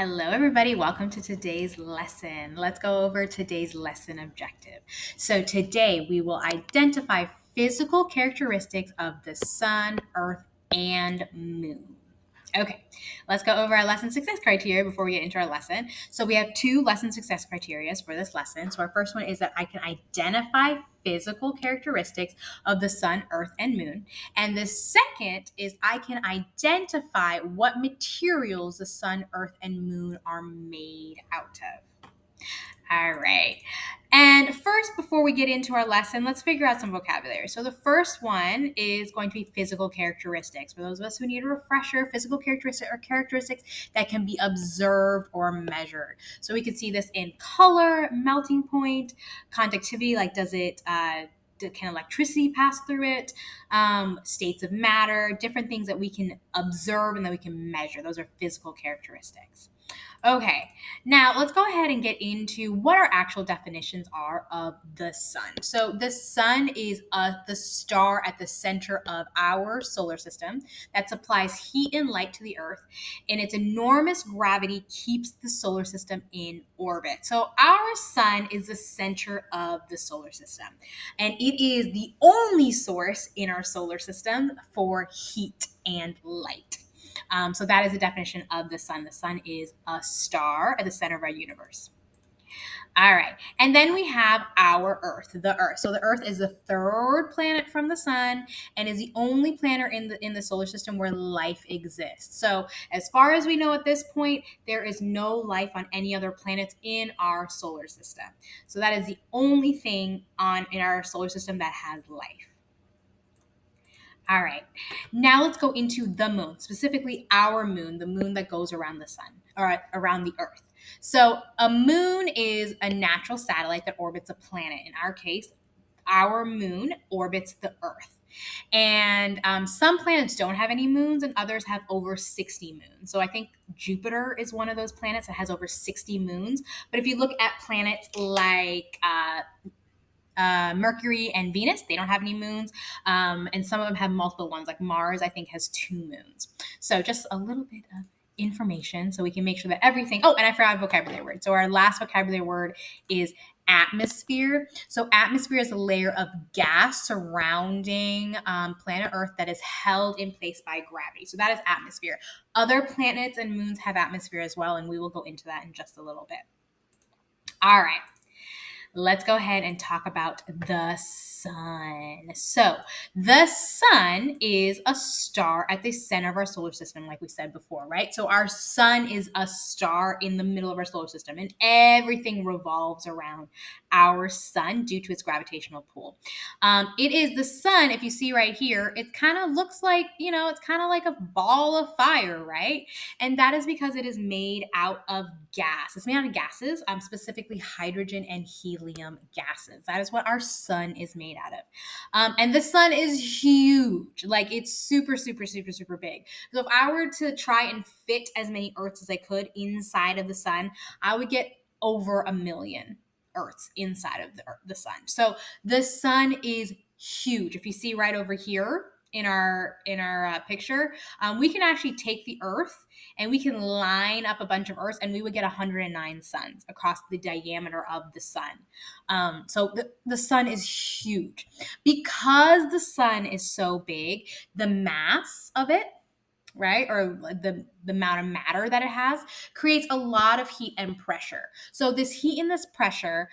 Hello, everybody. Welcome to today's lesson. Let's go over today's lesson objective. So, today we will identify physical characteristics of the sun, earth, and moon. Okay, let's go over our lesson success criteria before we get into our lesson. So, we have two lesson success criteria for this lesson. So, our first one is that I can identify physical characteristics of the sun, earth, and moon. And the second is I can identify what materials the sun, earth, and moon are made out of. All right. And first, before we get into our lesson, let's figure out some vocabulary. So, the first one is going to be physical characteristics. For those of us who need a refresher, physical characteristics are characteristics that can be observed or measured. So, we can see this in color, melting point, conductivity, like can electricity pass through it, states of matter, different things that we can observe and that we can measure. Those are physical characteristics. Okay, now let's go ahead and get into what our actual definitions are of the sun. So, the sun is the star at the center of our solar system that supplies heat and light to the earth, and its enormous gravity keeps the solar system in orbit. So, our sun is the center of the solar system, and it is the only source in our solar system for heat and light. So that is the definition of the sun. The sun is a star at the center of our universe. All right. And then we have our Earth, the Earth. So the Earth is the third planet from the sun and is the only planet in the solar system where life exists. So as far as we know at this point, there is no life on any other planets in our solar system. So that is the only thing on in our solar system that has life. All right. Now let's go into the moon, specifically our moon, the moon that goes around the sun or around the earth. So, a moon is a natural satellite that orbits a planet. In our case, our moon orbits the earth. And some planets don't have any moons, and others have over 60 moons. So, I think Jupiter is one of those planets that has over 60 moons. But if you look at planets like Mercury and Venus, they don't have any moons. And some of them have multiple ones, like Mars, I think, has two moons. So just a little bit of information so we can make sure that everything. Oh, and I forgot a vocabulary word. So our last vocabulary word is atmosphere. So atmosphere is a layer of gas surrounding planet Earth that is held in place by gravity. So that is atmosphere. Other planets and moons have atmosphere as well, and we will go into that in just a little bit. All right, let's go ahead and talk about the sun. So, the sun is a star at the center of our solar system, like we said before, right? So, our sun is a star in the middle of our solar system, and everything revolves around our sun due to its gravitational pull. It is the sun, if you see right here, it kind of looks like, it's kind of like a ball of fire, right? And that is because it is made out of gas. It's made out of gases, specifically hydrogen and helium gases. That is what our sun is made out of. And the sun is huge. Like, it's super, super, super, super big. So if I were to try and fit as many Earths as I could inside of the sun, I would get over 1,000,000 Earths inside of the sun. So the sun is huge. If you see right over here in our picture, we can actually take the Earth and we can line up a bunch of Earths, and we would get 109 suns across the diameter of the sun. So the sun is huge. Because the sun is so big, the mass of it, right, or the amount of matter that it has, creates a lot of heat and pressure. So this heat and this pressure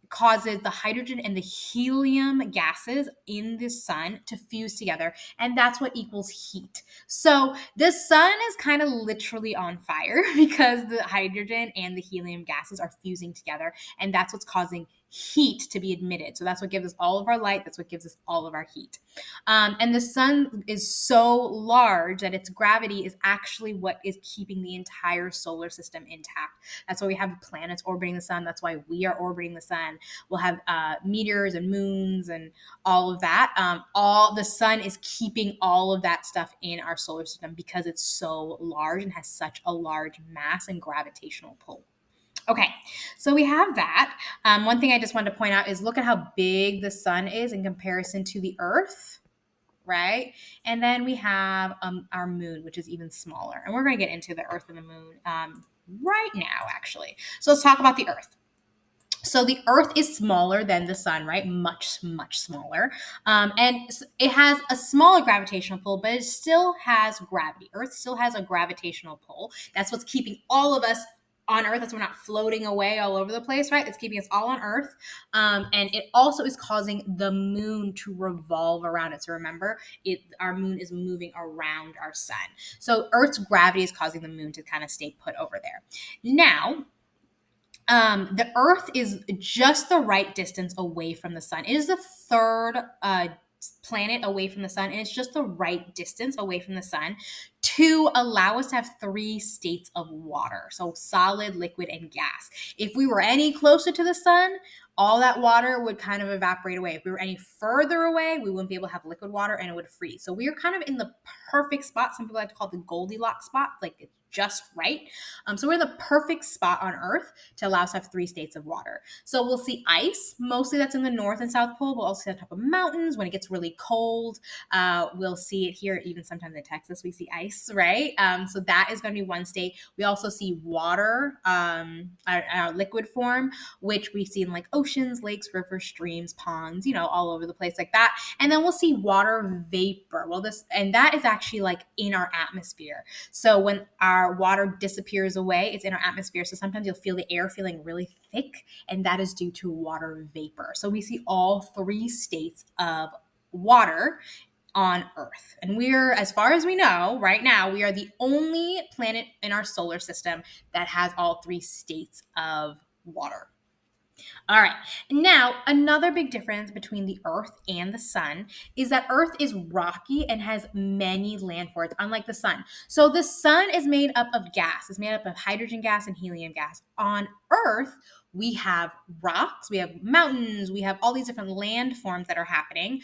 causes the hydrogen and the helium gases in the sun to fuse together, and that's what equals heat. So the sun is kind of literally on fire because the hydrogen and the helium gases are fusing together, and that's what's causing heat to be emitted. So that's what gives us all of our light, that's what gives us all of our heat. And the sun is so large that its gravity is actually what is keeping the entire solar system intact. That's why we have planets orbiting the sun. That's why we are orbiting the sun. We'll have meteors and moons and all of that. All the sun is keeping all of that stuff in our solar system because it's so large and has such a large mass and gravitational pull. Okay, so we have that. One thing I just wanted to point out is look at how big the sun is in comparison to the Earth. right? And then we have our moon, which is even smaller. And we're going to get into the Earth and the moon right now, actually. So let's talk about the Earth. So the Earth is smaller than the sun, right? Much, much smaller. And it has a smaller gravitational pull, but it still has gravity. Earth still has a gravitational pull. That's what's keeping all of us on Earth. That's why we're not floating away all over the place, right? It's keeping us all on Earth. And it also is causing the moon to revolve around it. So remember, our moon is moving around our sun. So Earth's gravity is causing the moon to kind of stay put over there. Now, the Earth is just the right distance away from the sun. It is the third planet away from the sun, and it's just the right distance away from the sun to allow us to have three states of water. So solid, liquid, and gas. If we were any closer to the sun, all that water would kind of evaporate away. If we were any further away, we wouldn't be able to have liquid water and it would freeze. So we are kind of in the perfect spot. Some people like to call it the Goldilocks spot, like it's just right. So we're in the perfect spot on Earth to allow us to have three states of water. So we'll see ice, mostly that's in the North and South Pole. We'll also see on top of mountains when it gets really cold. We'll see it here, even sometimes in Texas, we see ice, right? So that is going to be one state. We also see water, our liquid form, which we see in like oceans, lakes, rivers, streams, ponds, all over the place like that. And then we'll see water vapor. And that is actually like in our atmosphere. So when our water disappears away, it's in our atmosphere. So sometimes you'll feel the air feeling really thick, and that is due to water vapor. So we see all three states of water on Earth. And we're, as far as we know, right now, we are the only planet in our solar system that has all three states of water. All right. Now, another big difference between the Earth and the sun is that Earth is rocky and has many landforms, unlike the sun. So the sun is made up of gas. It's made up of hydrogen gas and helium gas. On Earth, we have rocks, we have mountains, we have all these different landforms that are happening.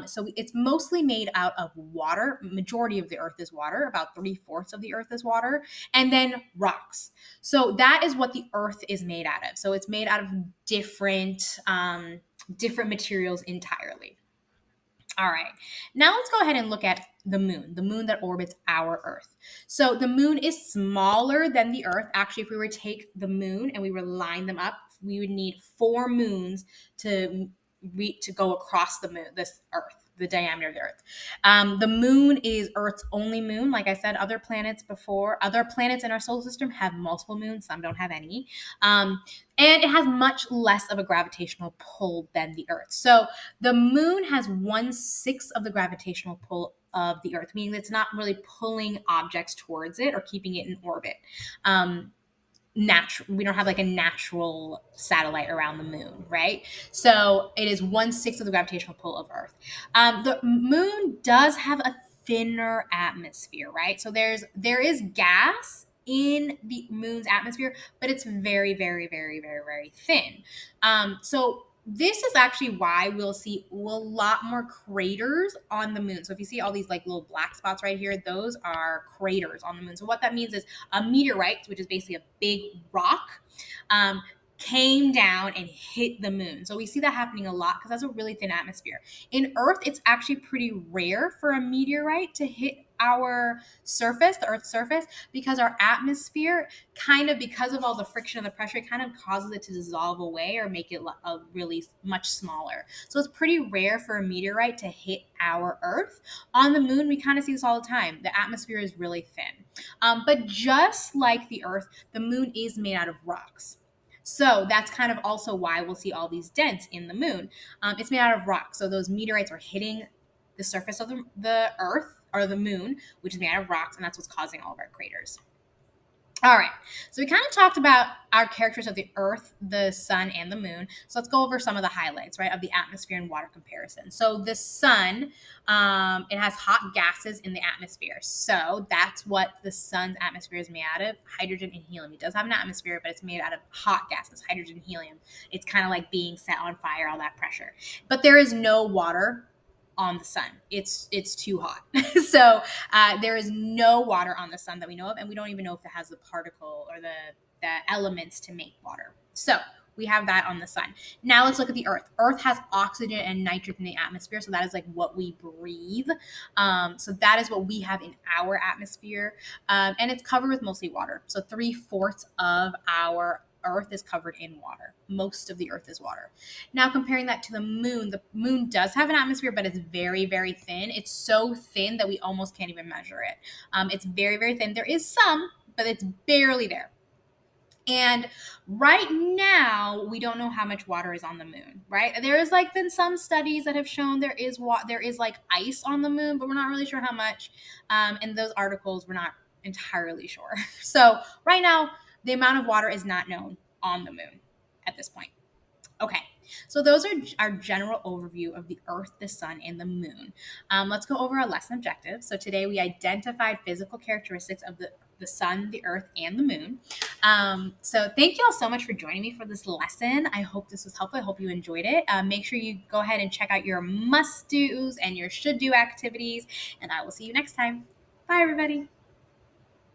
So it's mostly made out of water. Majority of the Earth is water. About 3/4 of the Earth is water. And then rocks. So that is what the Earth is made out of. So it's made out of different materials entirely. All right. Now let's go ahead and look at the moon that orbits our Earth. So the moon is smaller than the Earth. Actually, if we were to take the moon and we were to line them up, we would need 4 moons to go across this Earth, the diameter of the Earth. The moon is Earth's only moon. Like I said, other planets in our solar system have multiple moons. Some don't have any. And it has much less of a gravitational pull than the Earth. So the moon has 1/6 of the gravitational pull of the Earth, meaning it's not really pulling objects towards it or keeping it in orbit. We don't have like a natural satellite around the moon, right? So it is 1/6 of the gravitational pull of Earth. The moon does have a thinner atmosphere, right? So there is gas in the moon's atmosphere, but it's very, very, very, very, very thin. So this is actually why we'll see a lot more craters on the moon. So if you see all these like little black spots right here, those are craters on the moon. So what that means is a meteorite, which is basically a big rock, came down and hit the moon. So we see that happening a lot because that's a really thin atmosphere. In Earth, it's actually pretty rare for a meteorite to hit our surface, the Earth's surface, because our atmosphere because of all the friction and the pressure, it kind of causes it to dissolve away or make it really much smaller. So it's pretty rare for a meteorite to hit our Earth. On the moon, we kind of see this all the time. The atmosphere is really thin. But just like the Earth, the moon is made out of rocks. So that's kind of also why we'll see all these dents in the moon. It's made out of rock. So those meteorites are hitting the surface of the Earth or the moon, which is made out of rocks, and that's what's causing all of our craters. All right, so we kind of talked about our characters of the Earth, the sun, and the moon. So let's go over some of the highlights, right, of the atmosphere and water comparison. So the sun, it has hot gases in the atmosphere. So that's what the sun's atmosphere is made out of, hydrogen and helium. It does have an atmosphere, but it's made out of hot gases, hydrogen and helium. It's kind of like being set on fire, all that pressure. But there is no water on the sun. It's too hot. So there is no water on the sun that we know of, and we don't even know if it has the particle or the elements to make water. So We have that on the sun. Now let's look at the earth. Earth has oxygen and nitrogen in the atmosphere. So that is like what we breathe. So that is what we have in our atmosphere. And it's covered with mostly water. So 3/4 of our earth is covered in water. Most of the earth is water. Now comparing that to the moon does have an atmosphere, but it's very, very thin. It's so thin that we almost can't even measure it. It's very, very thin. There is some, but it's barely there. And right now, we don't know how much water is on the moon, right? There is like been some studies that have shown there is like ice on the moon, but we're not really sure how much. And those articles, we're not entirely sure. So right now, the amount of water is not known on the moon at this point. Okay, so those are our general overview of the Earth, the Sun, and the Moon. Let's go over our lesson objectives. So today we identified physical characteristics of the Sun, the Earth, and the Moon. So thank you all so much for joining me for this lesson. I hope this was helpful. I hope you enjoyed it. Make sure you go ahead and check out your must-dos and your should-do activities, and I will see you next time. Bye, everybody.